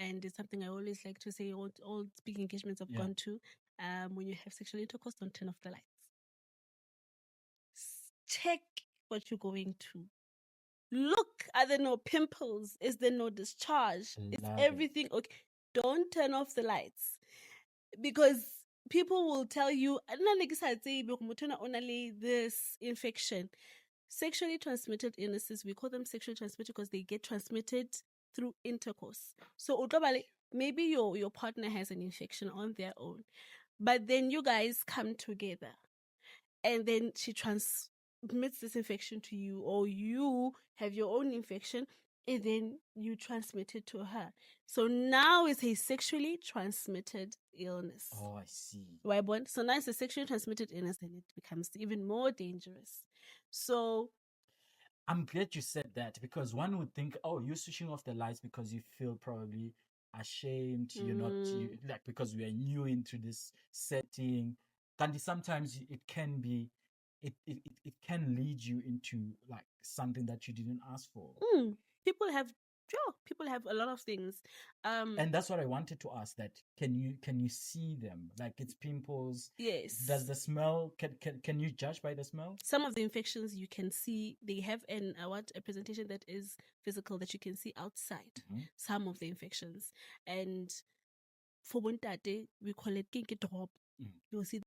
and it's something I always like to say. All speaking engagements I've Yeah. gone to, when you have sexual intercourse, don't turn off the lights. Check what you're going to. Look, are there no pimples? Is there no discharge? Is Love it. everything okay? Don't turn off the lights, because people will tell you, only this infection. Sexually transmitted illnesses, we call them sexually transmitted because they get transmitted through intercourse. So maybe your partner has an infection on their own, but then you guys come together, and then she transmits this infection to you, or you have your own infection, and then you transmit it to her. So now it's a sexually transmitted illness. Oh, I see. Why, so now it's a sexually transmitted illness, and it becomes even more dangerous. So I'm glad you said that, because one would think, oh, you're switching off the lights because you feel probably ashamed. You're not like, because we are new into this setting. And sometimes it can be, it can lead you into like something that you didn't ask for. people have a lot of things. And that's what I wanted to ask. That can you see them? Like, it's pimples. Yes. Does the smell? Can you judge by the smell? Some of the infections you can see, they have a presentation that is physical, that you can see outside. Some of the infections, and for Bontate we call it kinky drop. You'll see